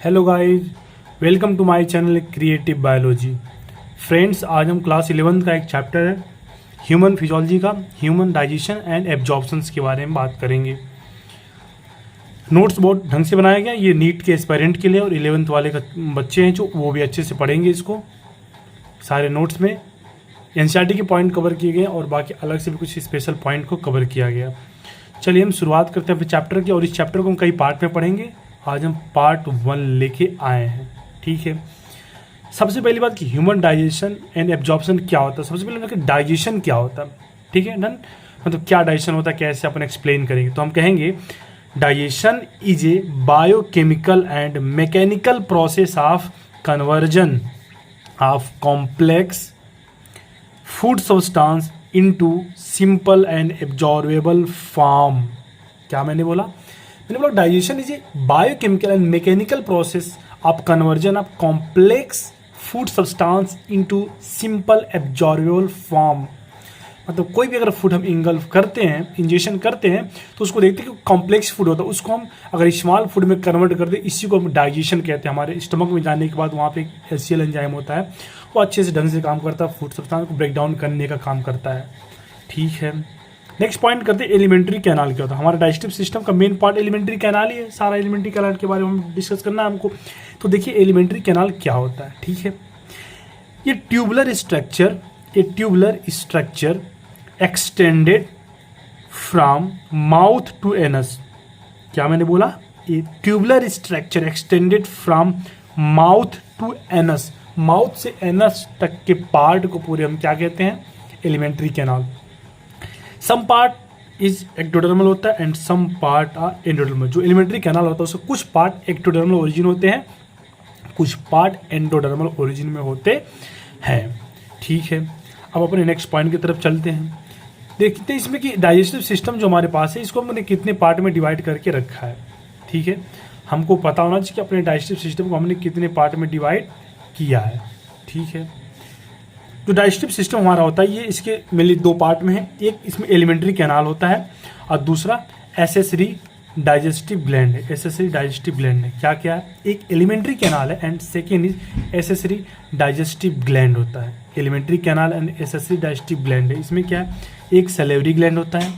Hello guys, welcome to my channel creative biology. Friends, आज हम class 11 का एक चैप्टर है ह्यूमन फिजियोलॉजी का ह्यूमन डाइजेशन एंड एब्जॉर्प्शंस के बारे में बात करेंगे। नोट्स बहुत ढंग से बनाया गया, ये नीट के एस्पायरेंट के लिए और 11th वाले का बच्चे हैं जो वो भी अच्छे से पढ़ेंगे इसको। सारे नोट्स में एनसीईआरटी के पॉइंट कवर किए गए और बाकी अलग से भी कुछ स्पेशल पॉइंट को कवर किया गया। चलिए हम शुरुआत करते हैं अपने चैप्टर की, और इस चैप्टर को हम कई पार्ट में पढ़ेंगे। आज हम पार्ट 1 लेके आए हैं, ठीक है। सबसे पहली बात कि ह्यूमन डाइजेशन एंड एब्जॉर्प्शन क्या होता है। सबसे पहले कि डाइजेशन क्या होता है, ठीक है, डन। मतलब क्या डाइजेशन होता है, कैसे अपन एक्सप्लेन करेंगे। तो हम कहेंगे digestion is a biochemical and mechanical process of conversion of complex food substance into simple and absorbable form. क्या मैंने बोला digestion is a biochemical and mechanical process of conversion of complex food substance into simple absorbable form. मतलब कोई भी अगर food हम engulf करते हैं, इंजेक्शन करते हैं, तो उसको देखते हैं कि कॉम्प्लेक्स फूड होता है, उसको हम अगर स्मॉल फूड में कन्वर्ट कर दें, इसी को हम डाइजेशन कहते हैं। हमारे स्टमक में जाने के बाद वहाँ पे एक एचसीएल एंजाइम होता है, वो अच्छे से ढंग से काम करता है, फूड सब्सटेंस को ब्रेक डाउन करने का काम करता है, ठीक है। नेक्स्ट पॉइंट करते हैं एलिमेंट्री कैनाल क्या होता है। हमारा डाइजेस्टिव सिस्टम का मेन पार्ट एलिमेंट्री कैनाल ही है। सारा एलिमेंट्री कैनाल के बारे में हम डिस्कस करना है हमको। तो देखिए एलिमेंट्री कैनाल क्या होता है, ठीक है। ये tubular structure extended from mouth to anus. क्या मैंने बोला, ये tubular structure extended from mouth to anus. Mouth से एनस तक के पार्ट को पूरे हम क्या कहते हैं, alimentary canal. Some part is ectodermal होता है and some part are endodermal. जो एलिमेंट्री कैनाल होता है उसके कुछ पार्ट एक्टोडर्मल ओरिजिन होते हैं, कुछ पार्ट एंडोडर्मल ओरिजिन में होते हैं, ठीक है। अब अपने नेक्स्ट पॉइंट की तरफ चलते हैं। देखते हैं इसमें कि डाइजेस्टिव सिस्टम जो हमारे पास है, इसको हमने कितने पार्ट में डिवाइड करके रखा है, ठीक है। हमको पता होना चाहिए कि अपने डाइजेस्टिव सिस्टम को हमने कितने पार्ट में डिवाइड किया है, ठीक है। जो डाइजेस्टिव सिस्टम हमारा होता है ये इसके मेनली दो पार्ट में है। एक इसमें एलिमेंट्री कैनाल होता है और दूसरा एसेसरी डाइजेस्टिव ग्लैंड है। एसेसरी डाइजेस्टिव ग्लैंड है, क्या क्या है, एक एलिमेंट्री कैनाल है and second is accessory digestive gland होता है। Alimentary canal and accessory digestive gland है। इसमें क्या है, एक सैलिवरी ग्लैंड होता है,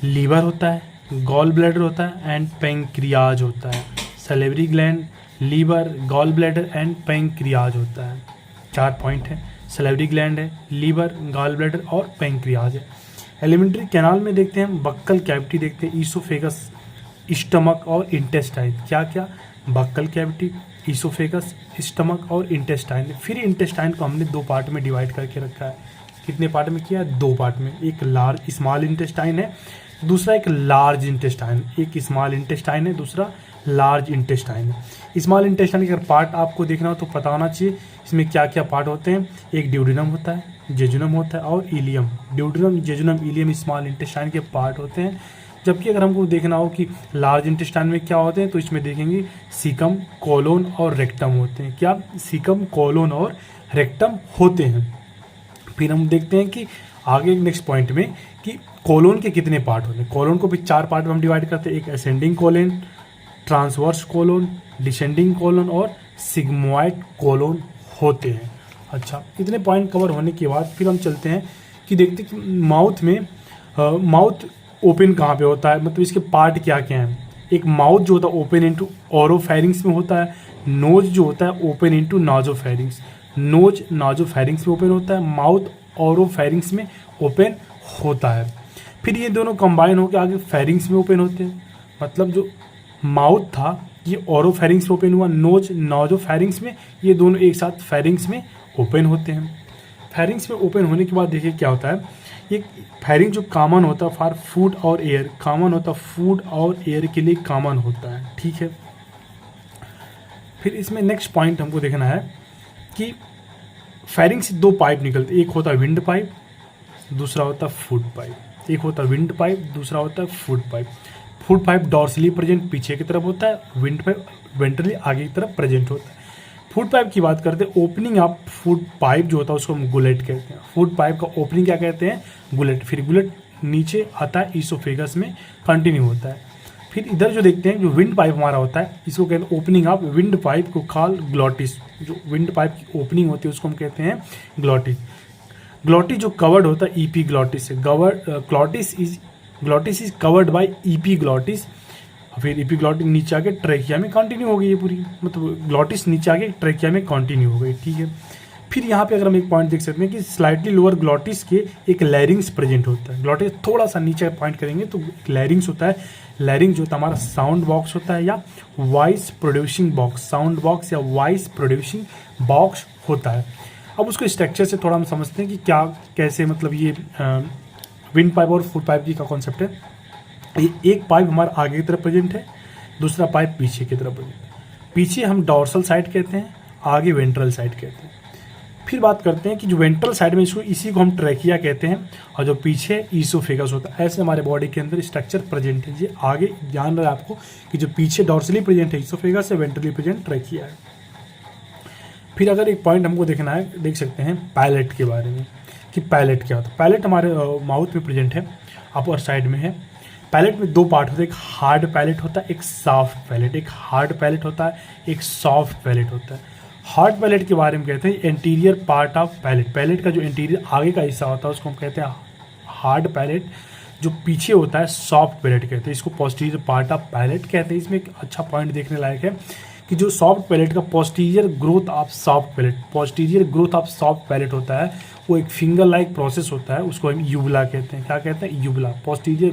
लीवर होता है, गॉल ब्लैडर होता है एंड पैंक्रियाज होता है। Salivary gland, liver, gall bladder and pancreas होता है। 4 पॉइंट है, सैलिवरी ग्लैंड है, लीवर, गॉल ब्लैडर और पैंक्रियाज है। एलिमेंट्री कैनाल में देखते हैं बक्कल कैविटी, देखते हैं ईसोफेगस, स्टमक और इंटेस्टाइन। क्या क्या, बक्कल कैविटी, ईसोफेगस, स्टमक और इंटेस्टाइन। फिर इंटेस्टाइन को हमने 2 पार्ट में डिवाइड करके रखा है। कितने पार्ट में किया है, 2 पार्ट में। एक लार्ज स्मॉल इंटेस्टाइन है, दूसरा एक लार्ज इंटेस्टाइन। एक स्मॉल इंटेस्टाइन है, दूसरा लार्ज इंटेस्टाइन है। स्मॉल इंटेस्टाइन के अगर पार्ट आपको देखना हो तो पता होना चाहिए इसमें क्या क्या पार्ट होते हैं। एक ड्यूडेनम होता है, जेजुनम होता है और ileum. Duodenum, jejunum, ileum small intestine के पार्ट होते हैं। जबकि अगर हमको देखना हो कि लार्ज इंटेस्टाइन में क्या होते हैं तो इसमें देखेंगे सीकम, कोलोन और रेक्टम होते हैं। क्या, सीकम, कोलोन और रेक्टम होते हैं। फिर हम देखते हैं कि आगे नेक्स्ट पॉइंट में कि कोलोन के कितने पार्ट होते हैं। कोलोन को भी 4 पार्ट में हम डिवाइड करते हैं। एक ascending colon, transverse colon, descending colon और सिग्मोइड कोलोन होते हैं। अच्छा, इतने पॉइंट कवर होने के बाद फिर हम चलते हैं कि देखते हैं कि माउथ में माउथ ओपन कहाँ पे होता है, मतलब इसके पार्ट क्या क्या हैं। एक माउथ जो होता है ओपन इनटू ओरोफेरिंग्स में होता है। नोज जो होता है ओपन इनटू नाजोफेरिंग्स। नोज नाजोफेरिंग्स में ओपन होता है, माउथ ओरोफेरिंग्स में ओपन होता है। फिर ये दोनों कंबाइन होकर आगे फेरिंग्स में ओपन होते हैं। मतलब जो माउथ था ये ओरोफेरिंग्स में ओपन हुआ, नोज नाजोफेरिंग्स में, ये दोनों एक साथ फेरिंग्स में ओपन होते हैं। फेरिंग्स में ओपन होने के बाद देखिए क्या होता है, ये फेरिंग जो कॉमन होता है फॉर फूड और एयर, कॉमन होता है फूड और एयर के लिए कॉमन होता है, ठीक है। फिर इसमें नेक्स्ट पॉइंट हमको देखना है कि फेरिंग से 2 पाइप निकलते, एक होता है विंड पाइप, दूसरा होता है फूड पाइप। एक होता है विंड पाइप, दूसरा होता है food pipe. Food pipe dorsally present पीछे की तरफ होता है, विंड पाइप वेंट्रली आगे की तरफ प्रेजेंट होता है। फूड पाइप की बात करते हैं, ओपनिंग ऑफ फूड पाइप जो होता है उसको हम गुलेट कहते हैं। फूड पाइप का ओपनिंग क्या कहते हैं, गुलेट। फिर गुलेट नीचे आता है ईसोफेगस में कंटिन्यू होता है। फिर इधर जो देखते हैं जो विंड पाइप हमारा होता है, इसको कहते हैं ओपनिंग ऑफ विंड पाइप को कॉल ग्लॉटिस। जो विंड पाइप की ओपनिंग होती है उसको हम कहते हैं ग्लॉटिस। ग्लॉटिस जो कवर्ड होता है ईपी ग्लॉटिस से, glottis is covered by EP glottis. फिर ईपी ग्लॉटिस नीचे आके ट्रेकिया में कंटिन्यू हो गई है पूरी, मतलब ग्लॉटिस नीचे आके ट्रेकिया में कंटिन्यू हो गई, ठीक है। फिर यहाँ पे अगर हम एक पॉइंट देख सकते हैं कि स्लाइटली लोअर ग्लॉटिस के एक लैरिंग्स प्रेजेंट होता है। ग्लॉटिस थोड़ा सा नीचे पॉइंट करेंगे तो लैरिंग्स होता है। लैरिंग्स जो होता है हमारा साउंड बॉक्स होता है या voice producing box, sound box या वॉइस प्रोड्यूसिंग बॉक्स होता है। अब उसको स्ट्रक्चर से थोड़ा हम समझते हैं कि क्या कैसे, मतलब ये विंड पाइप और फुट पाइप की का कॉन्सेप्ट है। ये एक पाइप हमारा आगे की तरफ प्रेजेंट है, दूसरा पाइप पीछे की तरफ प्रेजेंट है। पीछे हम डॉर्सल साइड कहते हैं, आगे वेंट्रल साइड कहते हैं। फिर बात करते हैं कि जो वेंट्रल साइड में इसी को हम ट्रैकिया कहते हैं, और जो पीछे ईसोफेगस होता है। ऐसे हमारे बॉडी के अंदर स्ट्रक्चर प्रेजेंट है। ये आगे ध्यान रहे आपको कि जो पीछे डॉर्सली प्रेजेंट है ईसोफेगस है, वेंट्रली प्रेजेंट ट्रैकिया है। फिर अगर एक पॉइंट हमको देखना है, देख सकते हैं पैलेट के बारे में कि पैलेट क्या होता है। पैलेट हमारे माउथ में प्रेजेंट है, अपर साइड में है। पैलेट में दो पार्ट होते हैं, एक हार्ड पैलेट होता है, एक सॉफ्ट पैलेट। एक हार्ड पैलेट होता है, एक सॉफ्ट पैलेट होता है। हार्ड पैलेट के बारे में कहते हैं anterior part of palate. Palate का जो इंटीरियर आगे का हिस्सा होता है उसको हम कहते हैं हार्ड पैलेट। जो पीछे होता है सॉफ्ट पैलेट कहते हैं, इसको पोस्टीरियर पार्ट ऑफ पैलेट कहते हैं। इसमें एक अच्छा पॉइंट देखने लायक है कि जो सॉफ्ट पैलेट का posterior growth of soft palette, posterior growth of soft palette होता है, वो एक फिंगर लाइक प्रोसेस होता है, उसको हम यूबुला कहते हैं। क्या कहते हैं? Uvula. Posterior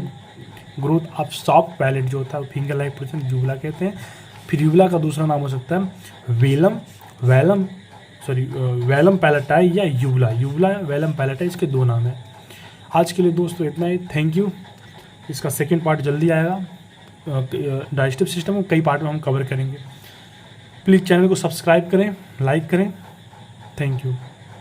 growth of soft palate जो होता है फिंगर लाइक प्रोसेस यूबुला कहते हैं। फिर यूबुला का दूसरा नाम हो सकता है वेलम पैलेटाई या यूबुला। यूबुला वेलम पैलेटाई, इसके दो नाम हैं। आज के लिए दोस्तों इतना ही, थैंक यू। इसका सेकंड पार्ट जल्दी आएगा। डाइजेस्टिव सिस्टम को कई पार्ट में हम कवर करेंगे। प्लीज़ चैनल को सब्सक्राइब करें, लाइक करें। Thank you.